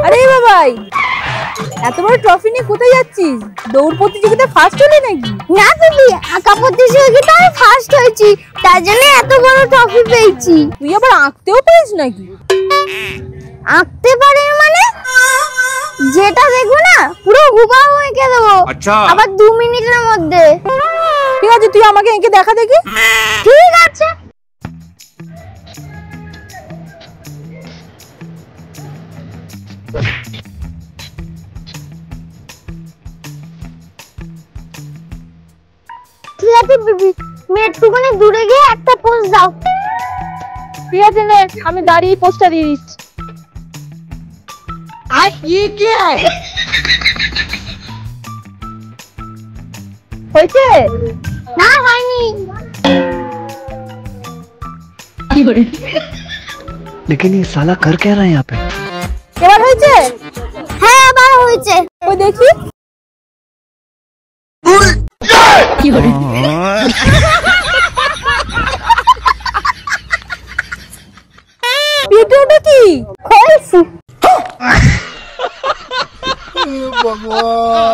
আরে বাবাই, এত বড় ট্রফি নিয়ে কোথায় যাচ্ছিস? দৌড় প্রতিযোগিতা ফার্স্ট হলি নাকি? না দিদি, আঁকা প্রতিযোগিতায় আমি ফার্স্ট হয়েছি, তার জন্য এত বড় ট্রফি পেয়েছি। তুই আবার আঁকতেও পারিস নাকি? আঁকতে পারি মানে? যেটা দেখবো না পুরো হুবহু এঁকে দেবো। আচ্ছা, আবার 2 মিনিটের মধ্যে। ঠিক আছে, তুই আমাকে এঁকে দেখা দেখি। ঠিক আছে। ঠিক আছে বিবি, তুমি একটুখানি দূরে গিয়ে একটা পোজ দাও। ঠিক আছে নে, আমি দাঁড়িয়ে পোস্টটা দিয়ে দিচ্ছি। আর ये क्या है? হয়েছে? না হয়নি। लेकिन ये साला कर क्या रहा है यहाँ पे? এবার হয়েছে? হ্যাঁ আবার হয়েছে। ওই দেখি। ভিডিওটা কি? হয়েছে। भगवान।